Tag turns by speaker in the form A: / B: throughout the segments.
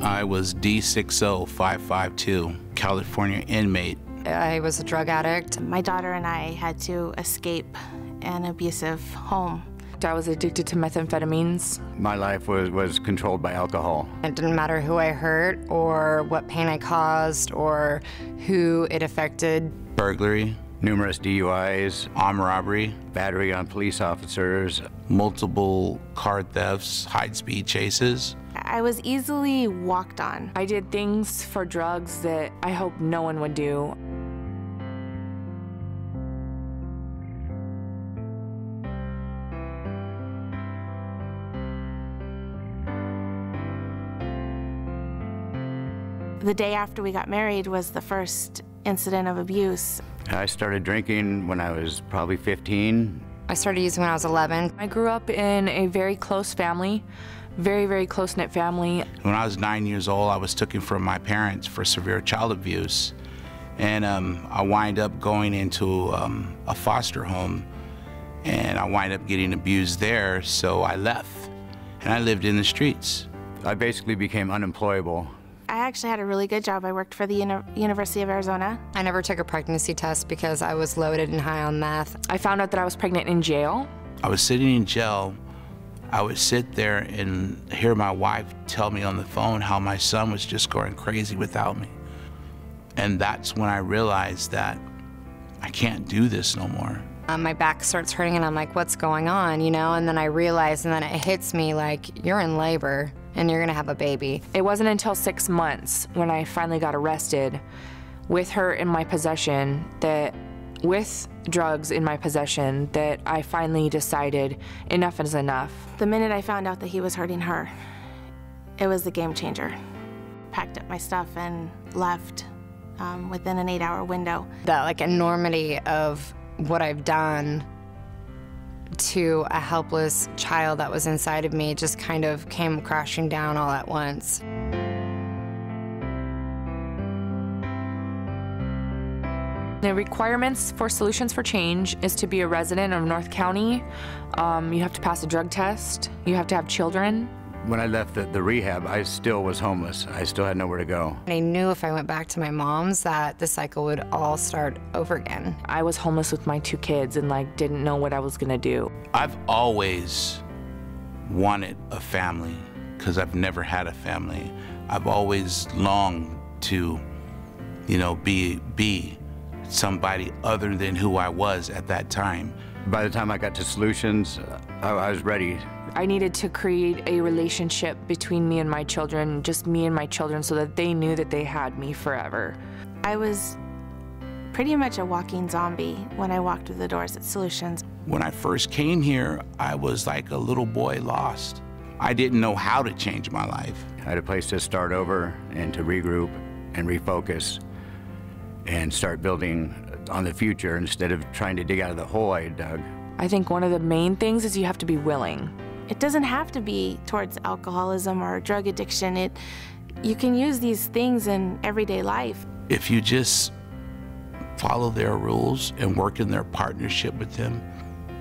A: I was D60552, California inmate.
B: I was a drug addict.
C: My daughter and I had to escape an abusive home.
D: I was addicted to methamphetamines.
E: My life was controlled by alcohol.
B: It didn't matter who I hurt or what pain I caused or who it affected.
A: Burglary,
E: Numerous DUIs,
A: armed robbery,
E: battery on police officers,
A: multiple car thefts, high-speed chases.
C: I was easily walked on.
D: I did things for drugs that I hope no one would do.
C: The day after we got married was the first incident of abuse.
E: I started drinking when I was probably 15.
B: I started using when I was 11.
D: I grew up in a very close family, very, very close-knit family.
A: When I was 9 years old, I was taken from my parents for severe child abuse. And I wind up going into a foster home, and I wind up getting abused there, so I left. And I lived in the streets.
E: I basically became unemployable.
C: I actually had a really good job. I worked for the University of Arizona.
B: I never took a pregnancy test because I was loaded and high on meth.
D: I found out that I was pregnant in jail.
A: I was sitting in jail. I would sit there and hear my wife tell me on the phone how my son was just going crazy without me. And that's when I realized that I can't do this no more.
B: My back starts hurting and I'm like, what's going on, you know? And then I realize, and then it hits me like, you're in labor and you're gonna have a baby.
D: It wasn't until 6 months when I finally got arrested with her in my possession, that with drugs in my possession, that I finally decided enough is enough.
C: The minute I found out that he was hurting her, it was the game changer. Packed up my stuff and left within an 8-hour window.
B: The like enormity of what I've done to a helpless child that was inside of me just kind of came crashing down all at once.
D: The requirements for Solutions for Change is to be a resident of North County. You have to pass a drug test. You have to have children.
E: When I left the rehab, I still was homeless. I still had nowhere to go.
B: I knew if I went back to my mom's that the cycle would all start over again.
D: I was homeless with my 2 kids and like didn't know what I was gonna do.
A: I've always wanted a family because I've never had a family. I've always longed to, you know, be somebody other than who I was at that time.
E: By the time I got to Solutions, I was ready.
D: I needed to create a relationship between me and my children, just me and my children, so that they knew that they had me forever.
C: I was pretty much a walking zombie when I walked through the doors at Solutions.
A: When I first came here, I was like a little boy lost. I didn't know how to change my life.
E: I had a place to start over and to regroup and refocus and start building on the future instead of trying to dig out of the hole I dug.
D: I think one of the main things is you have to be willing.
C: It doesn't have to be towards alcoholism or drug addiction. You can use these things in everyday life.
A: If you just follow their rules and work in their partnership with them,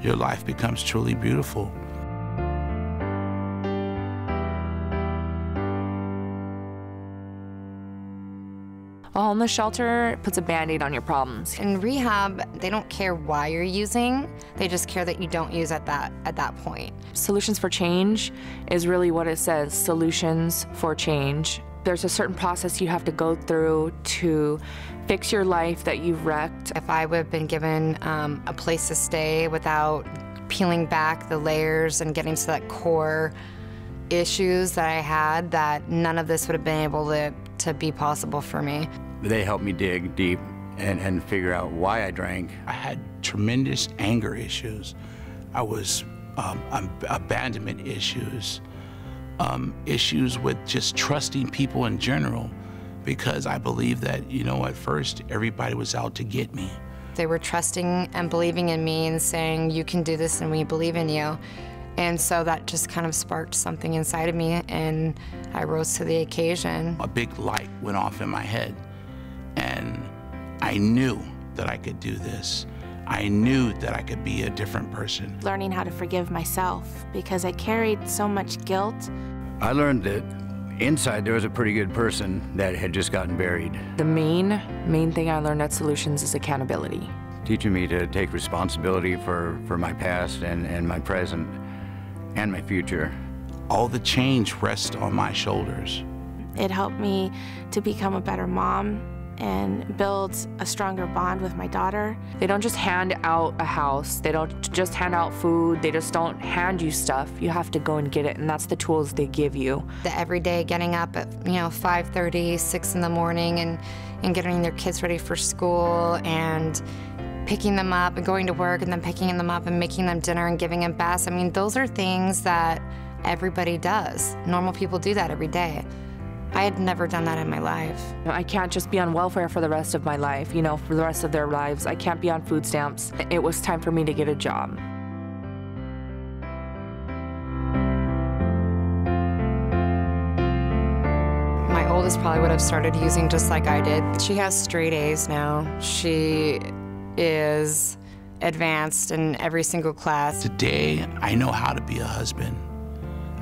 A: your life becomes truly beautiful.
D: A homeless shelter puts a Band-Aid on your problems.
B: In rehab, they don't care why you're using, they just care that you don't use at that point.
D: Solutions for Change is really what it says, Solutions for Change. There's a certain process you have to go through to fix your life that you've wrecked.
B: If I would have been given a place to stay without peeling back the layers and getting to that core issues that I had, that none of this would have been able to be possible for me.
E: They helped me dig deep and figure out why I drank.
A: I had tremendous anger issues. I was abandonment issues, issues with just trusting people in general, because I believe that, you know, at first everybody was out to get me.
B: They were trusting and believing in me and saying, you can do this and we believe in you. And so that just kind of sparked something inside of me, and I rose to the occasion.
A: A big light went off in my head, and I knew that I could do this. I knew that I could be a different person.
C: Learning how to forgive myself, because I carried so much guilt.
E: I learned that Inside, there was a pretty good person that had just gotten buried.
D: The main thing I learned at Solutions is accountability.
E: Teaching me to take responsibility for my past and my present and my future.
A: All the change rests on my shoulders.
C: It helped me to become a better mom and build a stronger bond with my daughter.
D: They don't just hand out a house. They don't just hand out food. They just don't hand you stuff. You have to go and get it, and that's the tools they give you.
B: The everyday getting up at 5:30, 6 in the morning and getting their kids ready for school and picking them up and going to work and then picking them up and making them dinner and giving them baths. I mean, those are things that everybody does. Normal people do that every day. I had never done that in my life.
D: I can't just be on welfare for the rest of my life, for the rest of their lives. I can't be on food stamps. It was time for me to get a job.
B: My oldest probably would have started using just like I did. She has straight A's now. She is advanced in every single class.
A: Today, I know how to be a husband.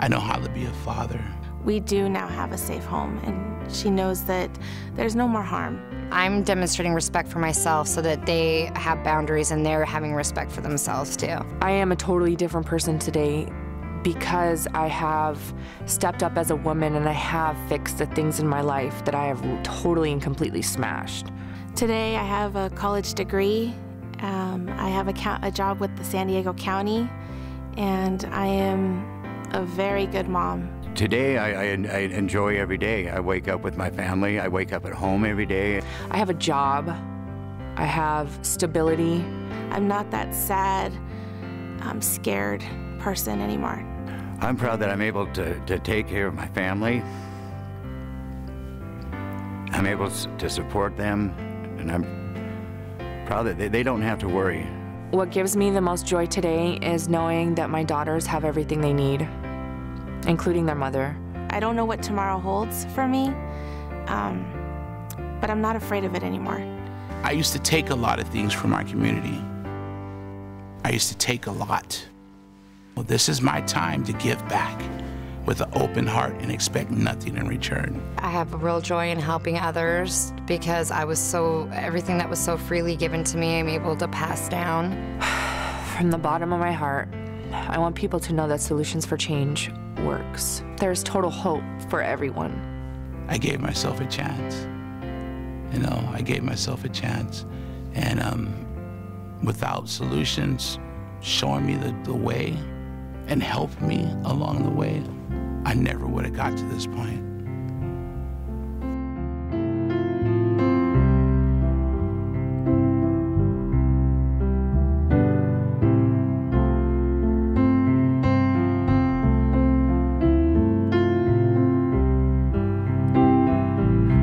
A: I know how to be a father.
C: We do now have a safe home, and she knows that there's no more harm.
B: I'm demonstrating respect for myself so that they have boundaries and they're having respect for themselves too.
D: I am a totally different person today because I have stepped up as a woman and I have fixed the things in my life that I have totally and completely smashed.
C: Today I have a college degree. I have a job with the San Diego County, and I am a very good mom.
E: Today, I enjoy every day. I wake up with my family. I wake up at home every day.
D: I have a job. I have stability.
C: I'm not that sad, scared person anymore.
E: I'm proud that I'm able to take care of my family. I'm able to support them, and I'm proud that they don't have to worry.
D: What gives me the most joy today is knowing that my daughters have everything they need, including their mother.
C: I don't know what tomorrow holds for me, but I'm not afraid of it anymore.
A: I used to take a lot of things from our community. I used to take a lot. Well, this is my time to give back with an open heart and expect nothing in return.
B: I have a real joy in helping others because everything that was so freely given to me, I'm able to pass down.
D: From the bottom of my heart, I want people to know that Solutions for Change works. There's total hope for everyone.
A: I gave myself a chance. I gave myself a chance. And without Solutions showing me the way and helping me along the way, I never would have got to this point.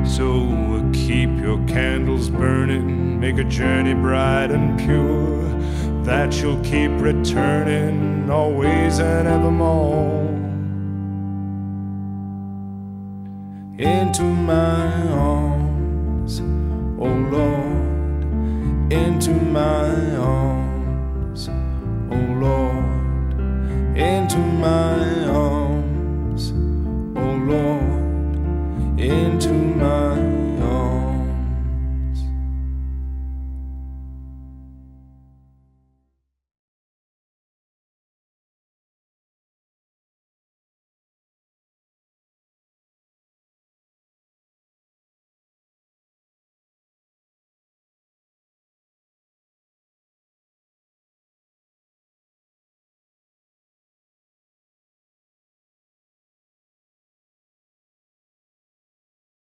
F: So keep your candles burning, make a journey bright and pure, that you'll keep returning always and evermore. Into my arms, oh Lord, into my arms, oh Lord, into my